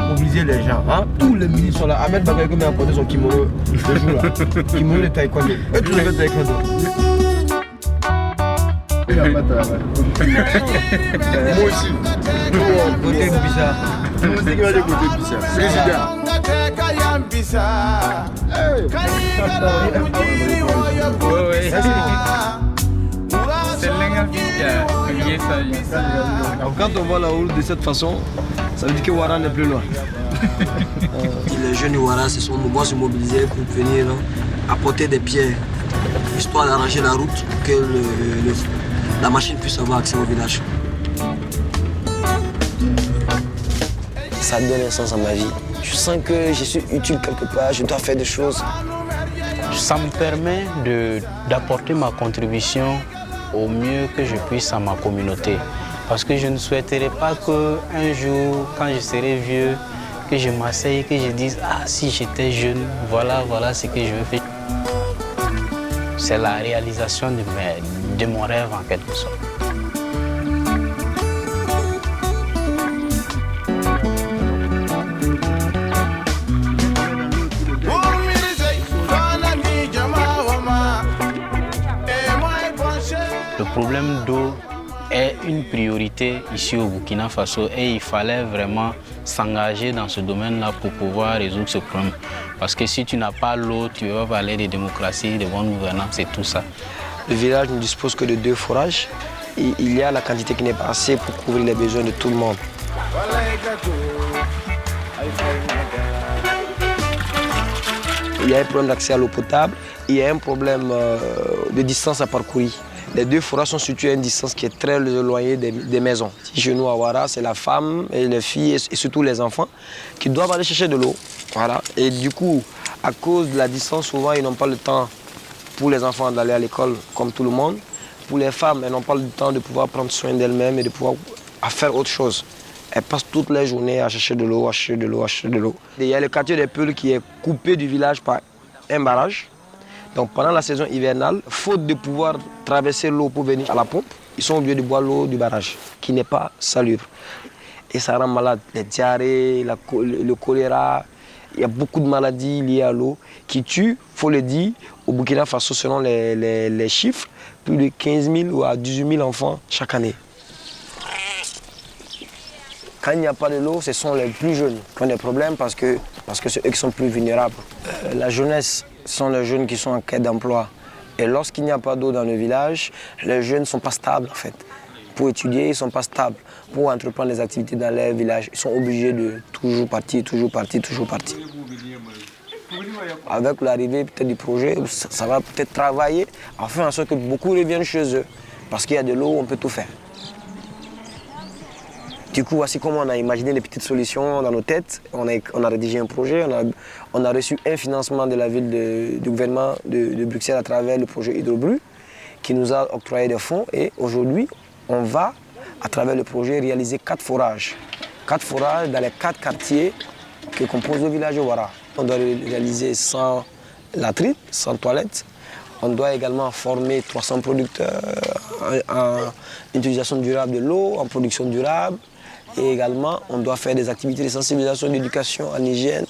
Mobiliser les gens, hein? Tous les ministres sont là. Ahmed Bagayogo m'a apporté son kimono le jour là. Kimono de taekwondo. Et tous les gars de taekwondo. Moi aussi. Côté bizarre. Moi aussi qui va dire côté bizarre. Président. Alors quand on voit la route de cette façon, ça veut dire que Ouara n'est plus loin. Les jeunes de Ouara se sont mobilisés pour venir apporter des pierres, histoire d'arranger la route pour que la machine puisse avoir accès au village. Ça donne un sens à ma vie. Je sens que je suis utile quelque part, je dois faire des choses. Ça me permet d'apporter ma contribution au mieux que je puisse à ma communauté. Parce que je ne souhaiterais pas qu'un jour, quand je serai vieux, que je m'asseye et que je dise « Ah, si j'étais jeune, voilà ce que je veux faire ». C'est la réalisation de mon rêve en quelque sorte. Le problème d'eau est une priorité ici au Burkina Faso et il fallait vraiment s'engager dans ce domaine-là pour pouvoir résoudre ce problème. Parce que si tu n'as pas l'eau, tu ne vas pas parler de démocratie, de bonne gouvernance et tout ça. Le village ne dispose que de 2 forages. Et il y a la quantité qui n'est pas assez pour couvrir les besoins de tout le monde. Il y a un problème d'accès à l'eau potable, il y a un problème de distance à parcourir. Les 2 forages sont situés à une distance qui est très éloignée des maisons. Chez nous à Ouara, c'est la femme et les filles et surtout les enfants qui doivent aller chercher de l'eau. Voilà. Et du coup, à cause de la distance, souvent ils n'ont pas le temps pour les enfants d'aller à l'école comme tout le monde. Pour les femmes, elles n'ont pas le temps de pouvoir prendre soin d'elles-mêmes et de pouvoir faire autre chose. Elles passent toute la journée à chercher de l'eau, à chercher de l'eau, à chercher de l'eau. Il y a le quartier des Peuls qui est coupé du village par un barrage. Donc pendant la saison hivernale, faute de pouvoir traverser l'eau pour venir à la pompe, ils sont obligés de boire l'eau du barrage, qui n'est pas salubre. Et ça rend malade. Les diarrhées, le choléra, il y a beaucoup de maladies liées à l'eau qui tuent, il faut le dire, au Burkina Faso, selon les chiffres, plus de 15 000 ou à 18 000 enfants chaque année. Quand il n'y a pas de l'eau, ce sont les plus jeunes qui ont des problèmes parce que c'est eux qui sont plus vulnérables. La jeunesse, ce sont les jeunes qui sont en quête d'emploi. Et lorsqu'il n'y a pas d'eau dans le village, les jeunes ne sont pas stables en fait. Pour étudier, ils ne sont pas stables. Pour entreprendre des activités dans leur village, ils sont obligés de toujours partir. Avec l'arrivée peut-être du projet, ça va peut-être travailler à faire en sorte que beaucoup reviennent chez eux. Parce qu'il y a de l'eau, on peut tout faire. Du coup, voici comment on a imaginé les petites solutions dans nos têtes. On a rédigé un projet, on a reçu un financement de la ville du gouvernement de Bruxelles à travers le projet Hydrobru qui nous a octroyé des fonds. Et aujourd'hui, on va, à travers le projet, réaliser 4 forages. 4 forages dans les 4 quartiers que compose le village de Ouara. On doit réaliser 100 latrines, 100 toilettes. On doit également former 300 producteurs en utilisation durable de l'eau, en production durable. Et également, on doit faire des activités de sensibilisation, d'éducation en hygiène,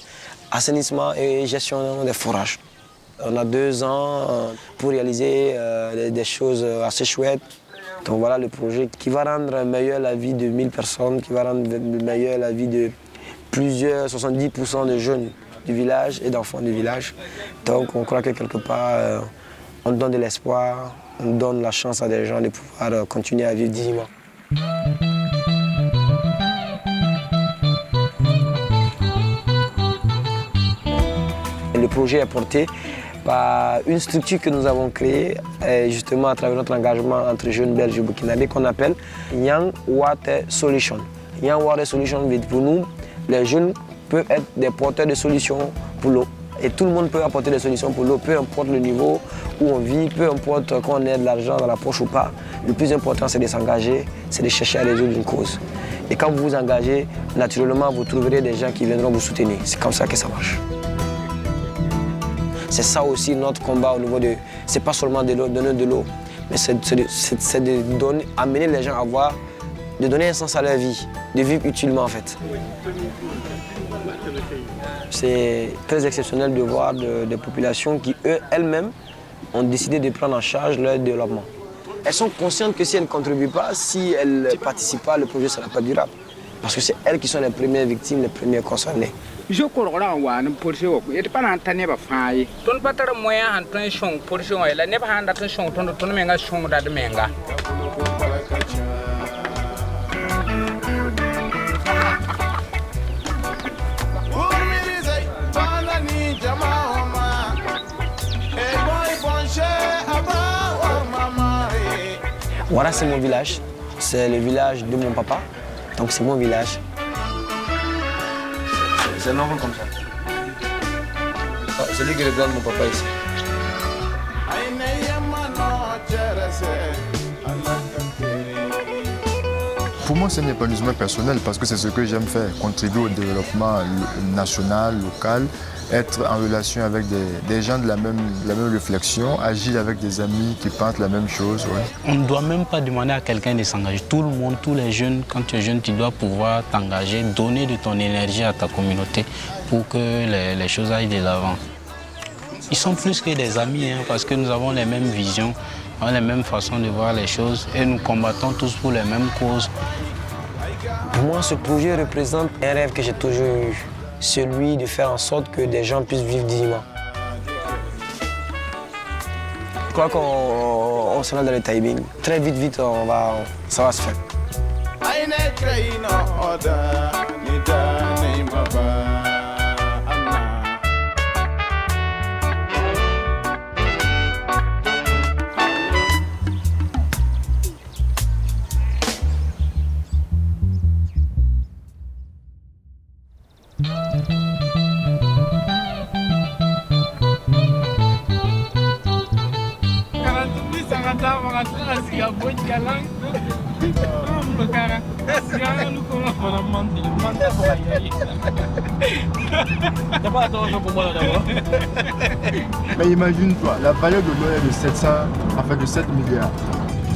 assainissement et gestion des forages. On a 2 ans pour réaliser des choses assez chouettes. Donc voilà le projet qui va rendre meilleure la vie de 1000 personnes, qui va rendre meilleure la vie de plusieurs, 70% de jeunes du village et d'enfants du village. Donc on croit que quelque part, on donne de l'espoir, on donne la chance à des gens de pouvoir continuer à vivre dignement. Le projet est porté par une structure que nous avons créée justement à travers notre engagement entre jeunes belges et burkinabés qu'on appelle Young Water Solution. Young Water Solution veut dire pour nous, les jeunes peuvent être des porteurs de solutions pour l'eau. Et tout le monde peut apporter des solutions pour l'eau, peu importe le niveau où on vit, peu importe qu'on ait de l'argent dans la poche ou pas. Le plus important, c'est de s'engager, c'est de chercher à résoudre une cause. Et quand vous vous engagez, naturellement, vous trouverez des gens qui viendront vous soutenir. C'est comme ça que ça marche. C'est ça aussi notre combat au niveau de... C'est pas seulement de donner de l'eau, mais c'est de donner, amener les gens à voir, de donner un sens à leur vie, de vivre utilement en fait. C'est très exceptionnel de voir des populations qui, elles-mêmes, ont décidé de prendre en charge leur développement. Elles sont conscientes que si elles ne contribuent pas, si elles ne participent pas, le projet ne sera pas durable. Parce que c'est elles qui sont les premières victimes, les premières concernées. Je crois que pour ce il pas entendu pas faille. Ton pas de moyen en tension pour ce la n'est pas en attention ton menga son da de menga. Voilà, c'est mon village. C'est le village de mon papa. Donc c'est mon village. C'est normal comme ça. Ah, c'est lui qui regarde mon papa ici. Pour moi, c'est un épanouissement personnel parce que c'est ce que j'aime faire, contribuer au développement national, local, être en relation avec des gens de la même réflexion, agir avec des amis qui pensent la même chose. Ouais. On ne doit même pas demander à quelqu'un de s'engager. Tout le monde, tous les jeunes, quand tu es jeune, tu dois pouvoir t'engager, donner de ton énergie à ta communauté pour que les choses aillent de l'avant. Ils sont plus que des amis parce que nous avons les mêmes visions, les mêmes façons de voir les choses et nous combattons tous pour les mêmes causes. Pour moi, ce projet représente un rêve que j'ai toujours eu, celui de faire en sorte que des gens puissent vivre dignement. Je crois qu'on sera dans le timing. Très vite, ça va se faire. Mais imagine-toi, la valeur de l'eau est de 700, enfin de 7 milliards.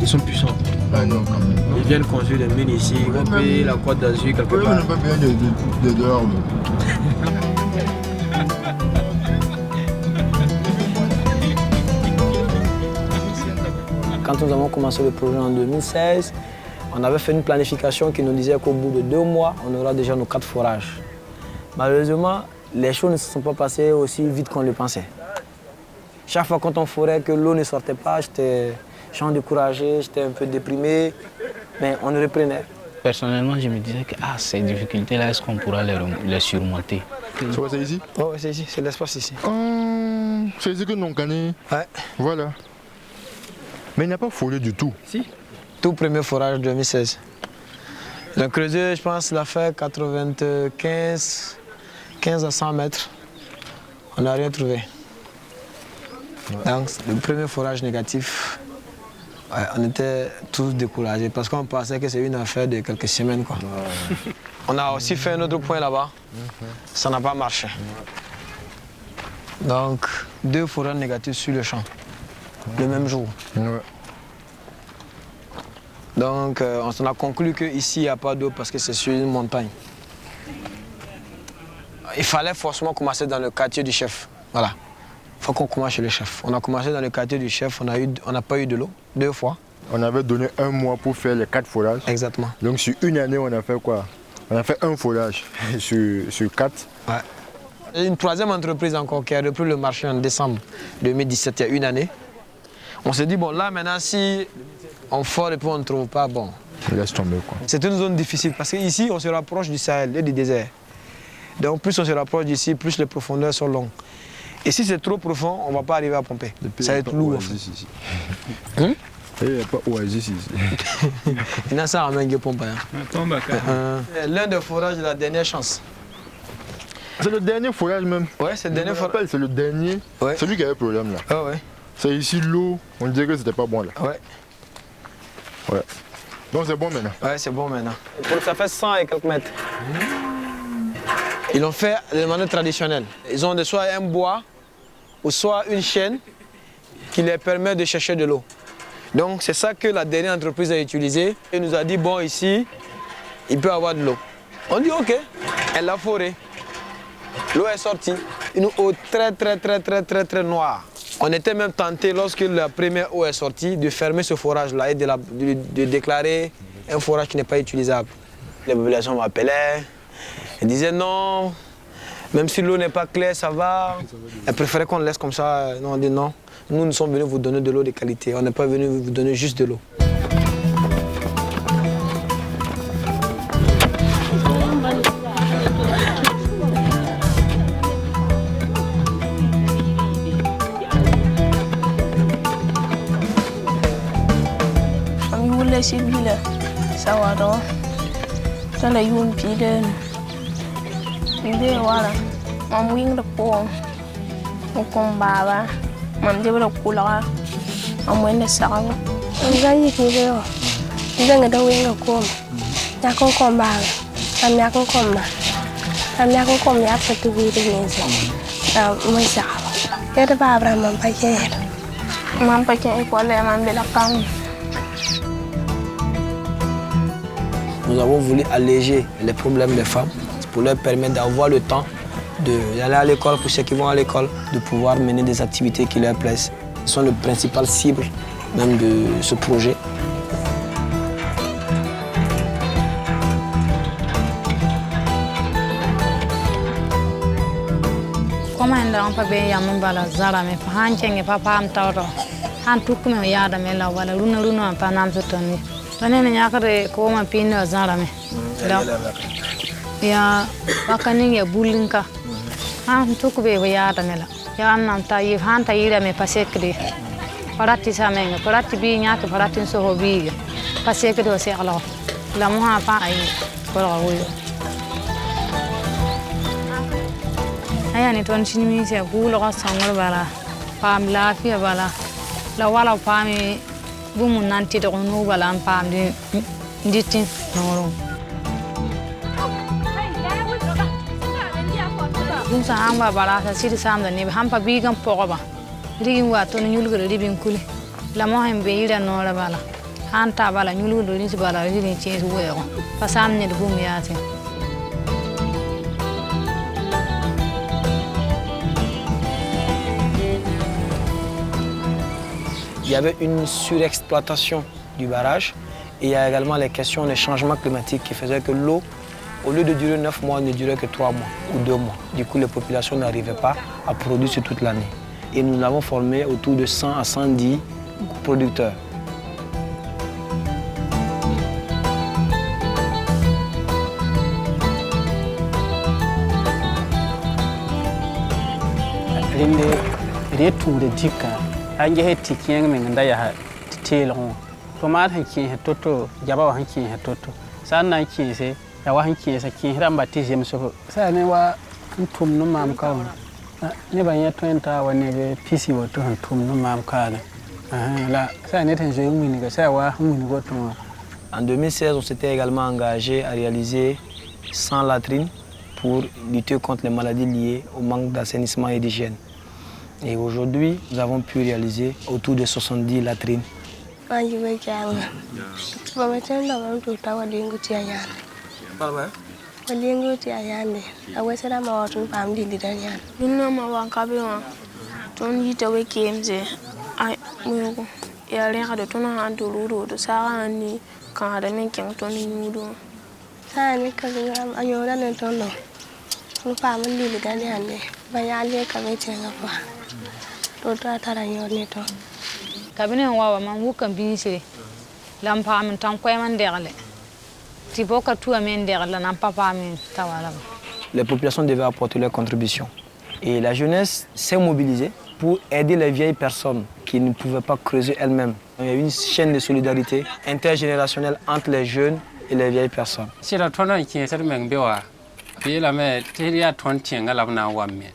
Ils sont puissants. Ah non, quand même. Ils viennent construire des mines ici, ils vont payer la Côte d'Azur quelque part. On n'a pas besoin de dehors. Quand nous avons commencé le projet en 2016, on avait fait une planification qui nous disait qu'au bout de 2 mois, on aura déjà nos 4 forages. Malheureusement, les choses ne se sont pas passées aussi vite qu'on le pensait. Chaque fois quand on forait que l'eau ne sortait pas, j'étais découragé, j'étais un peu déprimé, mais on reprenait. Personnellement, je me disais que ces difficultés-là, est-ce qu'on pourra les surmonter? C'est ici? Oh, c'est ici, c'est l'espace ici. Oh, c'est ici que nous connaissons. Ouais. Voilà. Mais il n'y a pas foré du tout. Si. Tout premier forage 2016. Le creuset, je pense, il a fait 95, 15 à 100 mètres. On n'a rien trouvé. Ouais. Donc, le premier forage négatif, ouais, on était tous découragés parce qu'on pensait que c'est une affaire de quelques semaines, quoi. Ouais. On a aussi fait un autre point là-bas. Ça n'a pas marché. Donc, 2 forages négatifs sur le champ, le même jour. Ouais. Donc, on a conclu qu'ici, il n'y a pas d'eau parce que c'est sur une montagne. Il fallait forcément commencer dans le quartier du chef. Voilà. Il faut qu'on commence chez le chef. On a commencé dans le quartier du chef, on n'a pas eu de l'eau, 2 fois. On avait donné 1 mois pour faire les 4 forages. Exactement. Donc, sur une année, on a fait quoi? On a fait 1 forage sur 4. Ouais. Et une troisième entreprise encore qui a repris le marché en décembre 2017, il y a une année. On s'est dit, bon, là, maintenant, si on fore et puis on ne trouve pas, bon. Laisse tomber, quoi. C'est une zone difficile parce qu'ici, on se rapproche du Sahel et du désert. Donc, plus on se rapproche d'ici, plus les profondeurs sont longues. Et si c'est trop profond, on ne va pas arriver à pomper. Ça va être lourd. Ici. Il n'y a pas oasis ici. Il y a ça à main qui pompe. L'un des forages de la dernière chance. C'est le dernier forage même. Ouais, c'est le dernier forage. C'est le dernier. Ouais. C'est lui qui avait le problème là. Ah ouais. C'est ici l'eau, on dirait que c'était pas bon là. Ouais. Ouais. Donc c'est bon maintenant. Ouais, c'est bon maintenant. Ça fait 100 et quelques mètres. Ils l'ont fait de manière traditionnelle. Ils ont soit un bois ou soit une chaîne qui leur permet de chercher de l'eau. Donc c'est ça que la dernière entreprise a utilisé. Elle nous a dit, bon ici, il peut y avoir de l'eau. On dit ok, elle l'a foré. L'eau est sortie. Une eau très noire. On était même tenté, lorsque la première eau est sortie, de fermer ce forage-là et de déclarer un forage qui n'est pas utilisable. Les populations m'appelaient, elles disaient non, même si l'eau n'est pas claire, ça va. Elles préféraient qu'on le laisse comme ça. Non, on dit non. Nous sommes venus vous donner de l'eau de qualité. On n'est pas venu vous donner juste de l'eau. Sibila sawado tala yun piden ide wala mam wing de pom kom baba mam de bro kula am wende sawo ngai ki de o ngai da wing kom ya kom baba am ya kom ma am ya kom ya patu bi de nese mo sawo ya de baba mam pa ke ko le mam be la kam. Nous avons voulu alléger les problèmes des femmes pour leur permettre d'avoir le temps d'aller à l'école, pour ceux qui vont à l'école, de pouvoir mener des activités qui leur plaisent. Ce sont les principales cibles même de ce projet. Comment on peut bien yamambala zara me pahanchenge papa am tawro han tukume yada me la wala runa pa nam sotoni. Tane nyakare ko ma pino zara me ya wakani ya bulinka han tukube ya damela ya nam ta yi han ta ira me pasekri parati samenga parati bi nyaka parati so hobi pasekri o se ala la mo ha pa ai ko la wuyo aya ni ton chinimi se ku lo ka sangol bala pam lafiya bala la wala pami bumu nanti de no bala pam di nditin no sa hamba bala sa siri samda ne hampa bigam pogoba rigin wa to nyulgo ribin kuli la mo hambe ira no la bala hanta bala nyulgo ni si bala rigin che wo pa samne de bum yaate. Il y avait une surexploitation du barrage et il y a également les questions des changements climatiques qui faisaient que l'eau, au lieu de durer 9 mois, ne durait que 3 mois ou 2 mois. Du coup, les populations n'arrivaient pas à produire sur toute l'année. Et nous avons formé autour de 100 à 110 producteurs. Anje heti kieng men nda ya titelo to ma han ki hetoto jaba han ki hetoto san na ki se ya wa han ki se ki ramba ti jem so sa ne wa tum no mam ka ne ba ya to enta wa ne be pc wo to han tum no mam ka la sa ne ten je ngini ga sa wa ngini go to. En 2016, on s'était également engagé à réaliser 100 latrines pour lutter contre les maladies liées au manque d'assainissement et d'hygiène. Et aujourd'hui, nous avons pu réaliser autour de 70 latrines. Kabine wawa man wukan binse lampa min tan koy man derle ti boka tu amen derle nan papa min tawala. Les populations devaient apporter leur contribution et la jeunesse s'est mobilisée pour aider les vieilles personnes qui ne pouvaient pas creuser elles-mêmes. Il y a une chaîne de solidarité intergénérationnelle entre les jeunes et les vieilles personnes. Si la tona qui est cette même bewa puis la mère teria ton tienga la na wamme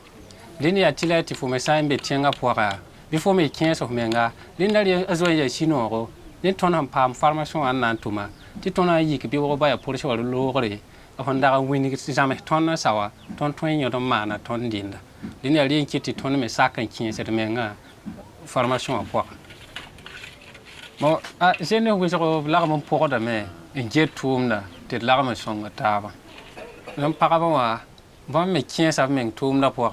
linia tilati fu me saimbe tienga poara before me 15 of menga linda azo ya chinoro ni tona pam formation an nantuma ti tona yiki bi wo ba ya police wala lo gore honda wini jamais ton sawa ton ton mana ton dinda dina rien kiti ton me sakan kin set menga formation à quoi bon j'ai ne wiso la mon pour da me nge tumna te la ma songa taba non para ba va me kien sa men tumna pour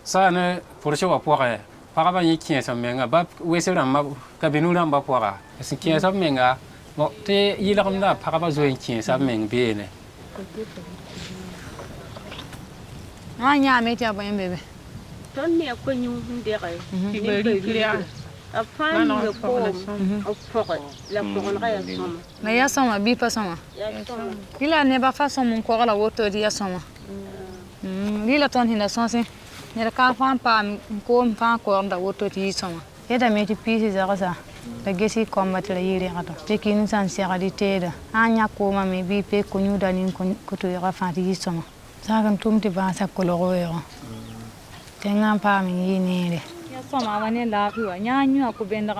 ça ne pour ce wa pour para ba yi kien sa menga ba wese ma ka benula ba pour c'est kien sa menga bon te yi la comme da para ba zo kien sa men bene nya me tia ba bebe ton ne ko nyu ndere ni be a fan le ko a fort la ko na ya soma na ya soma bi pa soma ila ne ba fa soma ko la woto di ya soma lila ton hinda sonse ne ka fan pa ko fa ko nda woto di soma eda me ti pisi za sa da gesi combat la yiri ngata te kin san sera di teda anya ko ma me bi pe ko nyu da nin ko to ya fa di soma sa kan tumti ba sa ko lo ro tenga pa mi yini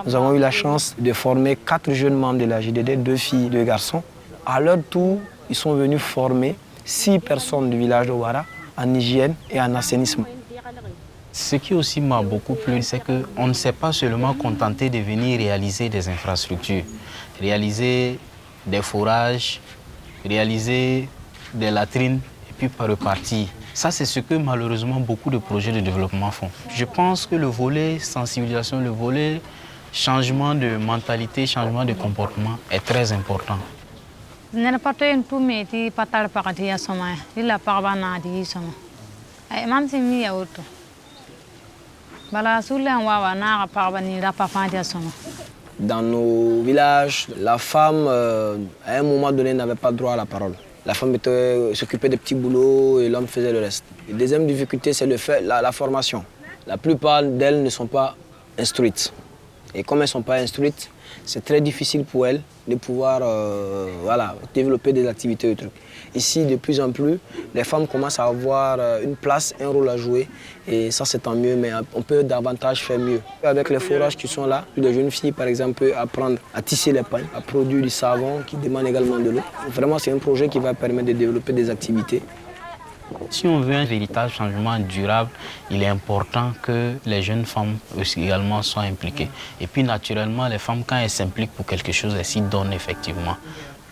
Nous avons eu la chance de former 4 jeunes membres de la JDD, 2 filles, 2 garçons. À leur tour, ils sont venus former 6 personnes du village de Ouara en hygiène et en assainissement. Ce qui aussi m'a beaucoup plu, c'est qu'on ne s'est pas seulement contenté de venir réaliser des infrastructures, réaliser des forages, réaliser des latrines et puis par repartir. Ça, c'est ce que malheureusement beaucoup de projets de développement font. Je pense que le volet sensibilisation, le volet changement de mentalité, changement de comportement est très important. Dans nos villages, la femme, à un moment donné, n'avait pas droit à la parole. La femme s'occupait des petits boulots et l'homme faisait le reste. La deuxième difficulté, c'est la formation. La plupart d'elles ne sont pas instruites. Et comme elles ne sont pas instruites, c'est très difficile pour elles de pouvoir développer des activités. Ici, de plus en plus, les femmes commencent à avoir une place, un rôle à jouer. Et ça, c'est tant mieux, mais on peut davantage faire mieux. Avec les forages qui sont là, les jeunes filles, par exemple, peuvent apprendre à tisser les pains, à produire du savon qui demande également de l'eau. Vraiment, c'est un projet qui va permettre de développer des activités. Si on veut un véritable changement durable, il est important que les jeunes femmes aussi également soient impliquées. Et puis naturellement, les femmes, quand elles s'impliquent pour quelque chose, elles s'y donnent effectivement.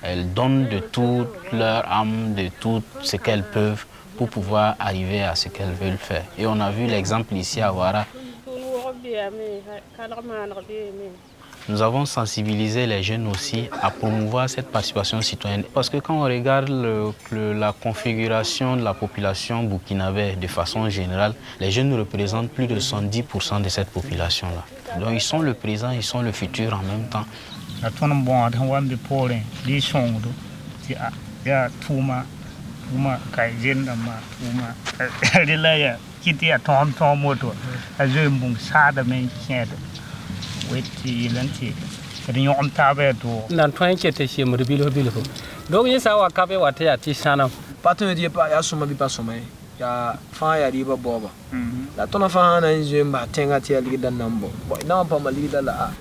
Elles donnent de toute leur âme, de tout ce qu'elles peuvent pour pouvoir arriver à ce qu'elles veulent faire. Et on a vu l'exemple ici à Ouara. Nous avons sensibilisé les jeunes aussi à promouvoir cette participation citoyenne. Parce que quand on regarde la configuration de la population burkinabé de façon générale, les jeunes représentent plus de 70% de cette population-là. Donc ils sont le présent, ils sont le futur en même temps.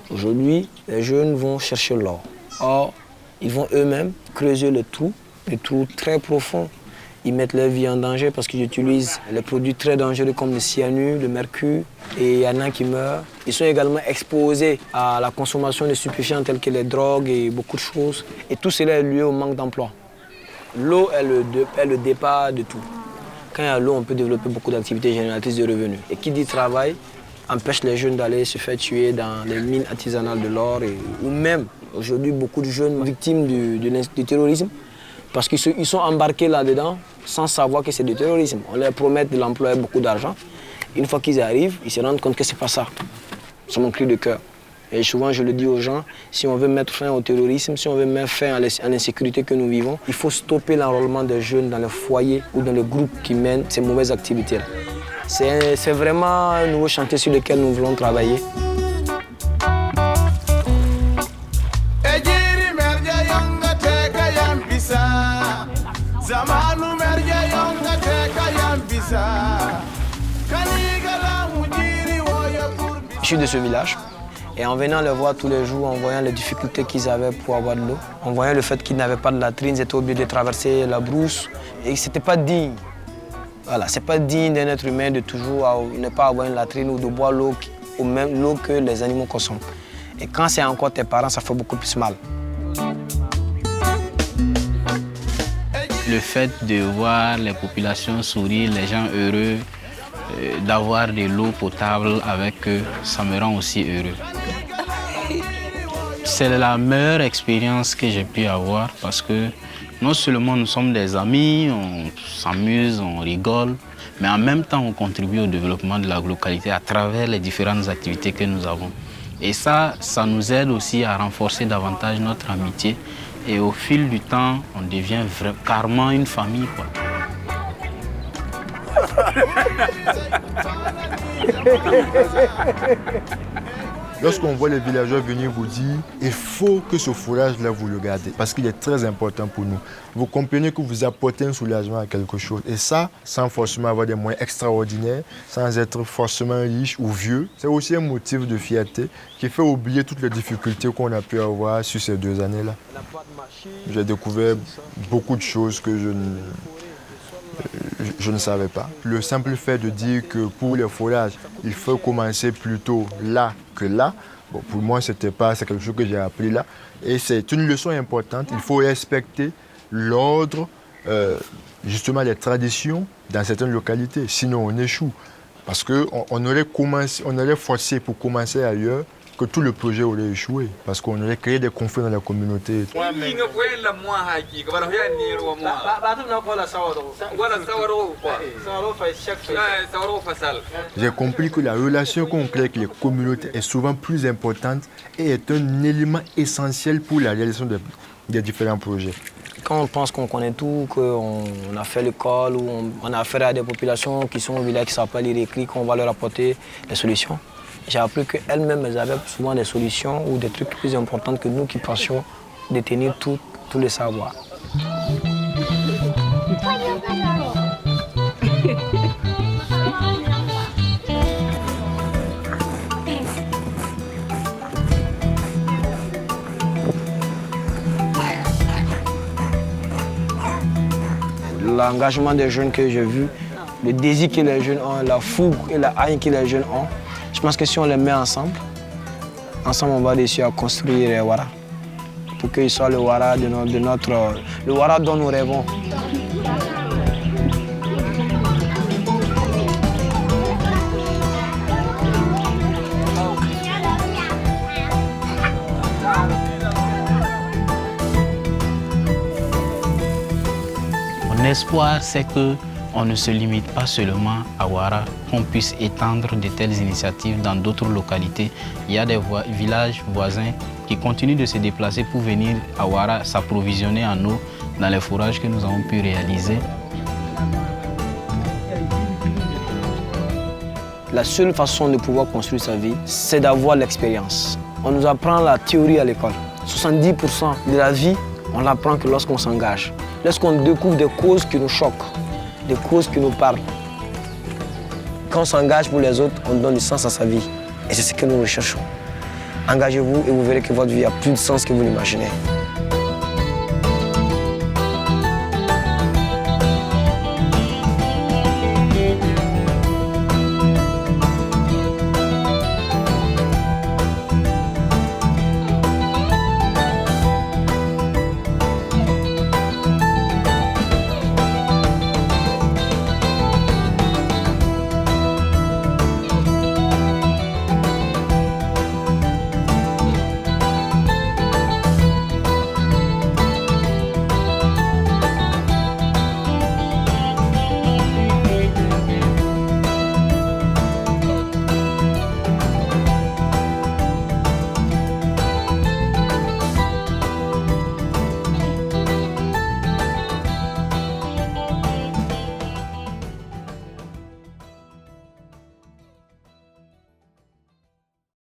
Aujourd'hui, les jeunes vont chercher l'or. Or, ils vont eux-mêmes creuser le trou très profond. Ils mettent leur vie en danger parce qu'ils utilisent les produits très dangereux comme le cyanure, le mercure, et il y en a qui meurent. Ils sont également exposés à la consommation de stupéfiants tels que les drogues et beaucoup de choses. Et tout cela est lié au manque d'emploi. L'eau est le départ de tout. Quand il y a l'eau, on peut développer beaucoup d'activités génératrices de revenus. Et qui dit travail empêche les jeunes d'aller se faire tuer dans les mines artisanales de l'or. Ou même, aujourd'hui, beaucoup de jeunes victimes du terrorisme parce qu'ils sont embarqués là-dedans sans savoir que c'est du terrorisme. On leur promet de l'emploi et beaucoup d'argent. Une fois qu'ils arrivent, ils se rendent compte que ce n'est pas ça. C'est mon cri de cœur. Et souvent, je le dis aux gens, si on veut mettre fin au terrorisme, si on veut mettre fin à l'insécurité que nous vivons, il faut stopper l'enrôlement des jeunes dans les foyers ou dans les groupes qui mènent ces mauvaises activités-là. C'est vraiment un nouveau chantier sur lequel nous voulons travailler. Je suis de ce village. Et en venant les voir tous les jours, en voyant les difficultés qu'ils avaient pour avoir de l'eau, en voyant le fait qu'ils n'avaient pas de latrine, ils étaient obligés de traverser la brousse. Et ce n'était pas digne. Voilà, c'est pas digne d'un être humain de toujours ne pas avoir une latrine ou de boire l'eau, ou même l'eau que les animaux consomment. Et quand c'est encore tes parents, ça fait beaucoup plus mal. Le fait de voir les populations sourire, les gens heureux, d'avoir de l'eau potable avec eux, ça me rend aussi heureux. C'est la meilleure expérience que j'ai pu avoir parce que non seulement nous sommes des amis, on s'amuse, on rigole, mais en même temps on contribue au développement de la localité à travers les différentes activités que nous avons. Et ça nous aide aussi à renforcer davantage notre amitié. Et au fil du temps, on devient carrément une famille, quoi. Lorsqu'on voit les villageois venir vous dire, il faut que ce fourrage-là, vous le gardez, parce qu'il est très important pour nous. Vous comprenez que vous apportez un soulagement à quelque chose. Et ça, sans forcément avoir des moyens extraordinaires, sans être forcément riche ou vieux, c'est aussi un motif de fierté qui fait oublier toutes les difficultés qu'on a pu avoir sur ces 2 années-là. J'ai découvert beaucoup de choses que je ne savais pas. Le simple fait de dire que pour les fourrages, il faut commencer plutôt là que là, bon, pour moi, c'est quelque chose que j'ai appris là. Et c'est une leçon importante. Il faut respecter l'ordre, justement les traditions dans certaines localités. Sinon, on échoue. Parce qu'on aurait forcé pour commencer ailleurs que tout le projet aurait échoué. Parce qu'on aurait créé des conflits dans la communauté. J'ai compris que la relation qu'on crée avec les communautés est souvent plus importante et est un élément essentiel pour la réalisation des différents projets. Quand on pense qu'on connaît tout, qu'on a fait l'école, ou on a affaire à des populations qui sont au village, qui ne savent pas lire et écrire, qu'on va leur apporter des solutions. J'ai appris qu'elles-mêmes, elles avaient souvent des solutions ou des trucs plus importants que nous qui pensions détenir tous les savoirs. L'engagement des jeunes que j'ai vu, le désir que les jeunes ont, la fougue et la haine que les jeunes ont, je pense que si on les met ensemble on va réussir à construire le Wara. Pour qu'il soit le Wara le Wara dont nous rêvons. Mon espoir, c'est qu'on ne se limite pas seulement à Wara, qu'on puisse étendre de telles initiatives dans d'autres localités. Il y a des villages voisins qui continuent de se déplacer pour venir à Wara s'approvisionner en eau dans les fourrages que nous avons pu réaliser. La seule façon de pouvoir construire sa vie, c'est d'avoir l'expérience. On nous apprend la théorie à l'école. 70% de la vie, on l'apprend que lorsqu'on s'engage. Lorsqu'on découvre des causes qui nous choquent, des causes qui nous parlent. Quand on s'engage pour les autres, on donne du sens à sa vie. Et c'est ce que nous recherchons. Engagez-vous et vous verrez que votre vie a plus de sens que vous l'imaginez.